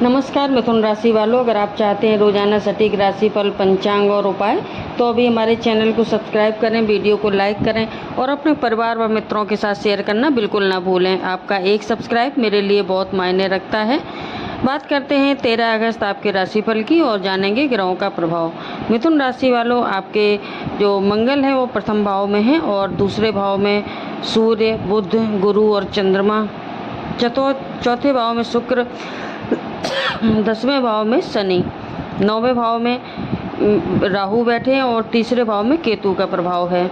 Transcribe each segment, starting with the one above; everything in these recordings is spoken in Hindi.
नमस्कार मिथुन राशि वालों, अगर आप चाहते हैं रोजाना सटीक राशिफल, पंचांग और उपाय तो अभी हमारे चैनल को सब्सक्राइब करें, वीडियो को लाइक करें और अपने परिवार व मित्रों के साथ शेयर करना बिल्कुल ना भूलें। आपका एक सब्सक्राइब मेरे लिए बहुत मायने रखता है। बात करते हैं 13 अगस्त आपके राशिफल की और जानेंगे ग्रहों का प्रभाव। मिथुन राशि वालों, आपके जो मंगल है वो प्रथम भाव में है और दूसरे भाव में सूर्य, बुध, गुरु और चंद्रमा, चौथे भाव में शुक्र, 10वें भाव में शनि, 9वें भाव में राहु बैठे हैं और तीसरे भाव में केतु का प्रभाव है।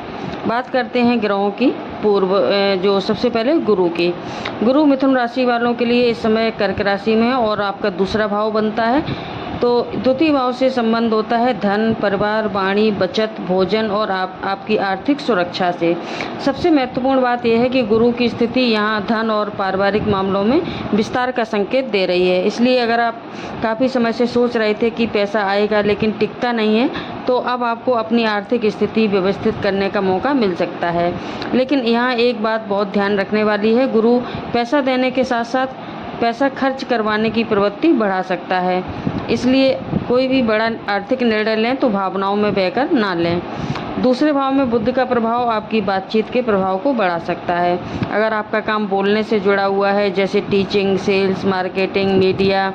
बात करते हैं ग्रहों की जो सबसे पहले गुरु की। गुरु मिथुन राशि वालों के लिए इस समय कर्क राशि में है और आपका दूसरा भाव बनता है, तो द्वितीय भाव से संबंध होता है धन, परिवार, वाणी, बचत, भोजन और आपकी आर्थिक सुरक्षा से। सबसे महत्वपूर्ण बात यह है कि गुरु की स्थिति यहाँ धन और पारिवारिक मामलों में विस्तार का संकेत दे रही है। इसलिए अगर आप काफ़ी समय से सोच रहे थे कि पैसा आएगा लेकिन टिकता नहीं है, तो अब आपको अपनी आर्थिक स्थिति व्यवस्थित करने का मौका मिल सकता है। लेकिन यहाँ एक बात बहुत ध्यान रखने वाली है, गुरु पैसा देने के साथ साथ पैसा खर्च करवाने की प्रवृत्ति बढ़ा सकता है। इसलिए कोई भी बड़ा आर्थिक निर्णय लें तो भावनाओं में बहकर ना लें। दूसरे भाव में बुध का प्रभाव आपकी बातचीत के प्रभाव को बढ़ा सकता है। अगर आपका काम बोलने से जुड़ा हुआ है, जैसे teaching, sales, marketing, media,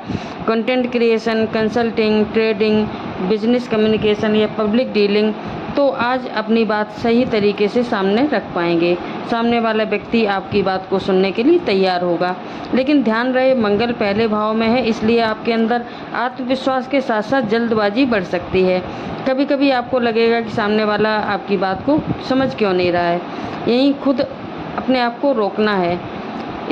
content creation, consulting, trading, business communication या पब्लिक डीलिंग, तो आज अपनी बात सही तरीके से सामने रख पाएंगे। सामने वाला व्यक्ति आपकी बात को सुनने के लिए तैयार होगा। लेकिन ध्यान रहे, मंगल पहले भाव में है, इसलिए आपके अंदर आत्मविश्वास के साथ साथ जल्दबाजी बढ़ सकती है। कभी कभी आपको लगेगा कि सामने वाला आपकी बात को समझ क्यों नहीं रहा है। यहीं खुद अपने आप को रोकना है।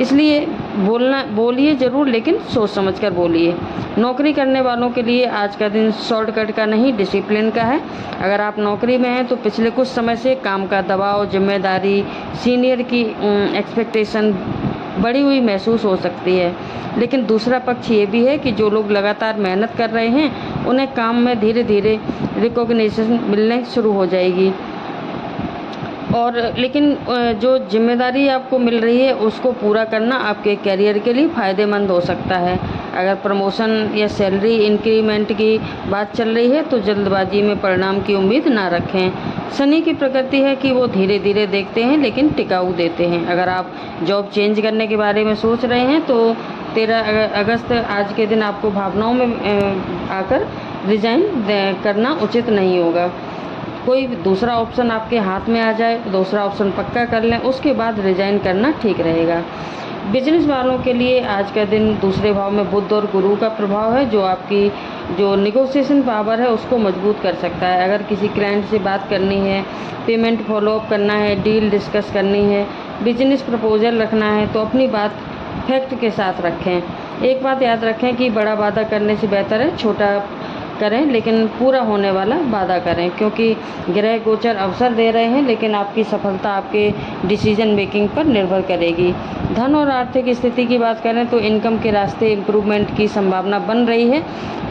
इसलिए बोलिए ज़रूर, लेकिन सोच समझ कर बोलिए। नौकरी करने वालों के लिए आज का दिन शॉर्टकट का नहीं, डिसिप्लिन का है। अगर आप नौकरी में हैं तो पिछले कुछ समय से काम का दबाव, जिम्मेदारी, सीनियर की एक्सपेक्टेशन बढ़ी हुई महसूस हो सकती है। लेकिन दूसरा पक्ष ये भी है कि जो लोग लगातार मेहनत कर रहे हैं उन्हें काम में धीरे धीरे रिकॉग्निशन मिलने शुरू हो जाएगी। और लेकिन जो जिम्मेदारी आपको मिल रही है उसको पूरा करना आपके करियर के लिए फ़ायदेमंद हो सकता है। अगर प्रमोशन या सैलरी इंक्रीमेंट की बात चल रही है तो जल्दबाजी में परिणाम की उम्मीद ना रखें। शनि की प्रकृति है कि वो धीरे धीरे देखते हैं लेकिन टिकाऊ देते हैं। अगर आप जॉब चेंज करने के बारे में सोच रहे हैं तो 13 अगस्त आज के दिन आपको भावनाओं में आकर रिजाइन करना उचित नहीं होगा। कोई दूसरा ऑप्शन आपके हाथ में आ जाए, दूसरा ऑप्शन पक्का कर लें, उसके बाद रिजाइन करना ठीक रहेगा। बिजनेस वालों के लिए आज का दिन दूसरे भाव में बुध और गुरु का प्रभाव है, जो आपकी जो निगोशिएशन पावर है उसको मजबूत कर सकता है। अगर किसी क्लाइंट से बात करनी है, पेमेंट फॉलोअप करना है, डील डिस्कस करनी है, बिजनेस प्रपोजल रखना है, तो अपनी बात फैक्ट के साथ रखें। एक बात याद रखें कि बड़ा वादा करने से बेहतर है छोटा करें लेकिन पूरा होने वाला वादा करें, क्योंकि ग्रह गोचर अवसर दे रहे हैं लेकिन आपकी सफलता आपके डिसीजन मेकिंग पर निर्भर करेगी। धन और आर्थिक स्थिति की बात करें तो इनकम के रास्ते इम्प्रूवमेंट की संभावना बन रही है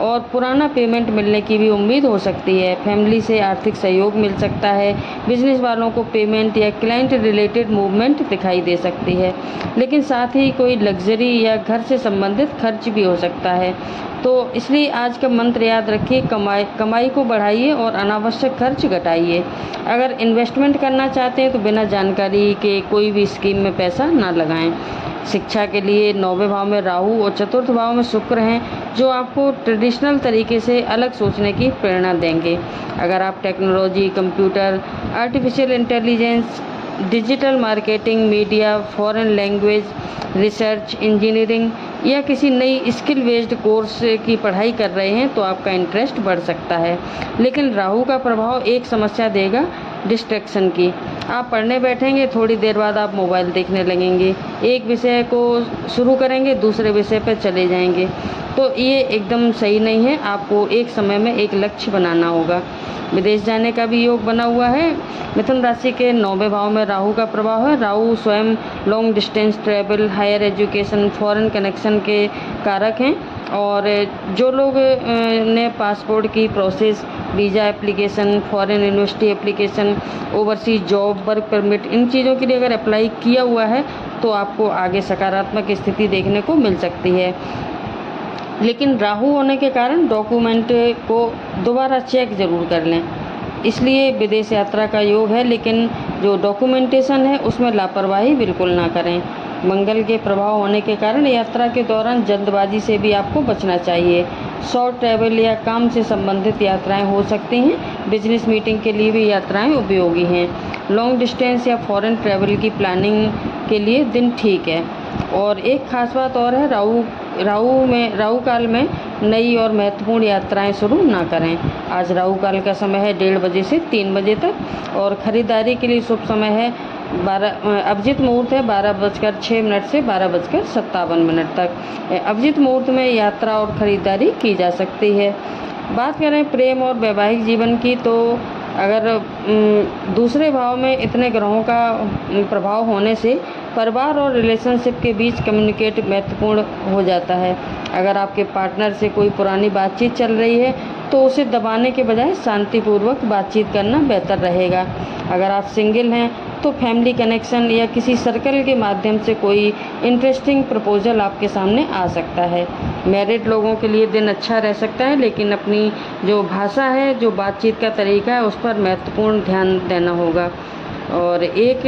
और पुराना पेमेंट मिलने की भी उम्मीद हो सकती है। फैमिली से आर्थिक सहयोग मिल सकता है। बिजनेस वालों को पेमेंट या क्लाइंट रिलेटेड मूवमेंट दिखाई दे सकती है, लेकिन साथ ही कोई लग्जरी या घर से संबंधित खर्च भी हो सकता है। तो इसलिए आज का मंत्र याद रखिए, कमाई को बढ़ाइए और अनावश्यक खर्च घटाइए। अगर इन्वेस्टमेंट करना चाहते हैं तो बिना जानकारी के कोई भी स्कीम में पैसा ना लगाएं। शिक्षा के लिए 9वें भाव में राहु और चतुर्थ भाव में शुक्र हैं, जो आपको ट्रेडिशनल तरीके से अलग सोचने की प्रेरणा देंगे। अगर आप technology, computer, artificial intelligence, digital marketing, media, foreign language, research, engineering या किसी नई स्किल बेस्ड कोर्स की पढ़ाई कर रहे हैं तो आपका इंटरेस्ट बढ़ सकता है। लेकिन राहु का प्रभाव एक समस्या देगा, डिस्ट्रैक्शन की। आप पढ़ने बैठेंगे, थोड़ी देर बाद आप मोबाइल देखने लगेंगे, एक विषय को शुरू करेंगे दूसरे विषय पर चले जाएंगे, तो ये एकदम सही नहीं है। आपको एक समय में एक लक्ष्य बनाना होगा। विदेश जाने का भी योग बना हुआ है। मिथुन राशि के 9वें भाव में राहु का प्रभाव है। राहु स्वयं long distance travel, higher education, foreign connection के कारक हैं और जो लोग ने पासपोर्ट की process, visa application, foreign university application, overseas job, work permit, इन चीज़ों के लिए अगर अप्लाई किया हुआ है तो आपको आगे सकारात्मक स्थिति देखने को मिल सकती है। लेकिन राहु होने के कारण डॉक्यूमेंट को दोबारा चेक ज़रूर कर लें। इसलिए विदेश यात्रा का योग है, लेकिन जो डॉक्यूमेंटेशन है उसमें लापरवाही बिल्कुल ना करें। मंगल के प्रभाव होने के कारण यात्रा के दौरान जल्दबाजी से भी आपको बचना चाहिए। शॉर्ट ट्रैवल या काम से संबंधित यात्राएं हो सकती हैं। बिजनेस मीटिंग के लिए भी यात्राएं उपयोगी हैं। लॉन्ग डिस्टेंस या फॉरेन ट्रैवल की प्लानिंग के लिए दिन ठीक है। और एक खास बात और है, राहु काल में नई और महत्वपूर्ण यात्राएं शुरू ना करें। आज राहु काल का समय है 1:30 बजे से 3 बजे तक, और ख़रीदारी के लिए शुभ समय है अभिजीत मुहूर्त है 12:06 से 12:57 तक। अभिजीत मुहूर्त में यात्रा और ख़रीदारी की जा सकती है। बात करें प्रेम और वैवाहिक जीवन की, तो अगर दूसरे भाव में इतने ग्रहों का प्रभाव होने से परिवार और रिलेशनशिप के बीच कम्युनिकेट महत्वपूर्ण हो जाता है। अगर आपके पार्टनर से कोई पुरानी बातचीत चल रही है तो उसे दबाने के बजाय शांतिपूर्वक बातचीत करना बेहतर रहेगा। अगर आप सिंगल हैं तो फैमिली कनेक्शन या किसी सर्कल के माध्यम से कोई इंटरेस्टिंग प्रपोजल आपके सामने आ सकता है। मैरिड लोगों के लिए दिन अच्छा रह सकता है, लेकिन अपनी जो भाषा है, जो बातचीत का तरीका है, उस पर महत्वपूर्ण ध्यान देना होगा। और एक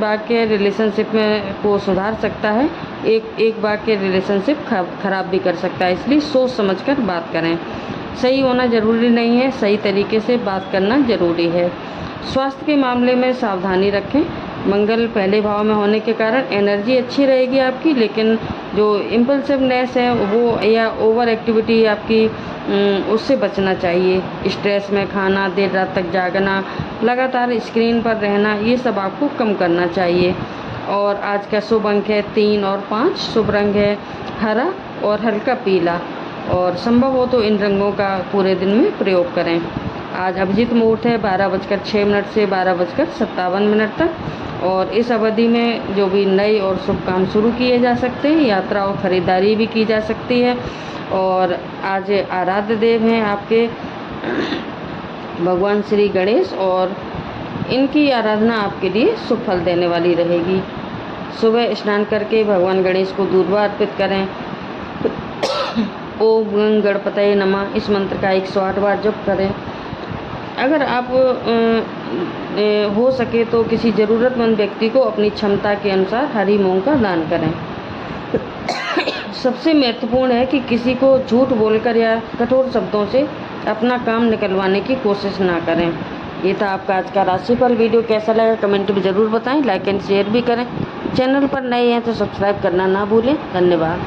वाक्य रिलेशनशिप में को सुधार सकता है, एक वाक्य रिलेशनशिप खराब भी कर सकता है। इसलिए सोच समझकर बात करें। सही होना ज़रूरी नहीं है, सही तरीके से बात करना ज़रूरी है। स्वास्थ्य के मामले में सावधानी रखें। मंगल पहले भाव में होने के कारण एनर्जी अच्छी रहेगी आपकी, लेकिन जो इम्पल्सिवनेस है वो या ओवर एक्टिविटी आपकी, उससे बचना चाहिए। स्ट्रेस में खाना, देर रात तक जागना, लगातार स्क्रीन पर रहना, ये सब आपको कम करना चाहिए। और आज का शुभ अंक है 3 और 5। शुभ रंग है हरा और हल्का पीला, और संभव हो तो इन रंगों का पूरे दिन में प्रयोग करें। आज अभिजीत मुहूर्त है 12:06 से 12:57 तक, और इस अवधि में जो भी नए और शुभ काम शुरू किए जा सकते हैं, यात्रा और ख़रीदारी भी की जा सकती है। और आज आराध्य देव हैं आपके भगवान श्री गणेश, और इनकी आराधना आपके लिए शुभ फल देने वाली रहेगी। सुबह स्नान करके भगवान गणेश को दूध अर्पित करें। ओम गं गणपतये नमः इस मंत्र का 108 बार जप करें। अगर आप हो सके तो किसी ज़रूरतमंद व्यक्ति को अपनी क्षमता के अनुसार हरी मूंग का दान करें। सबसे महत्वपूर्ण है कि किसी को झूठ बोलकर या कठोर शब्दों से अपना काम निकलवाने की कोशिश ना करें। ये था आपका आज का राशिफल। वीडियो कैसा लगा कमेंट में ज़रूर बताएं, लाइक एंड शेयर भी करें। चैनल पर नए हैं तो सब्सक्राइब करना ना भूलें। धन्यवाद।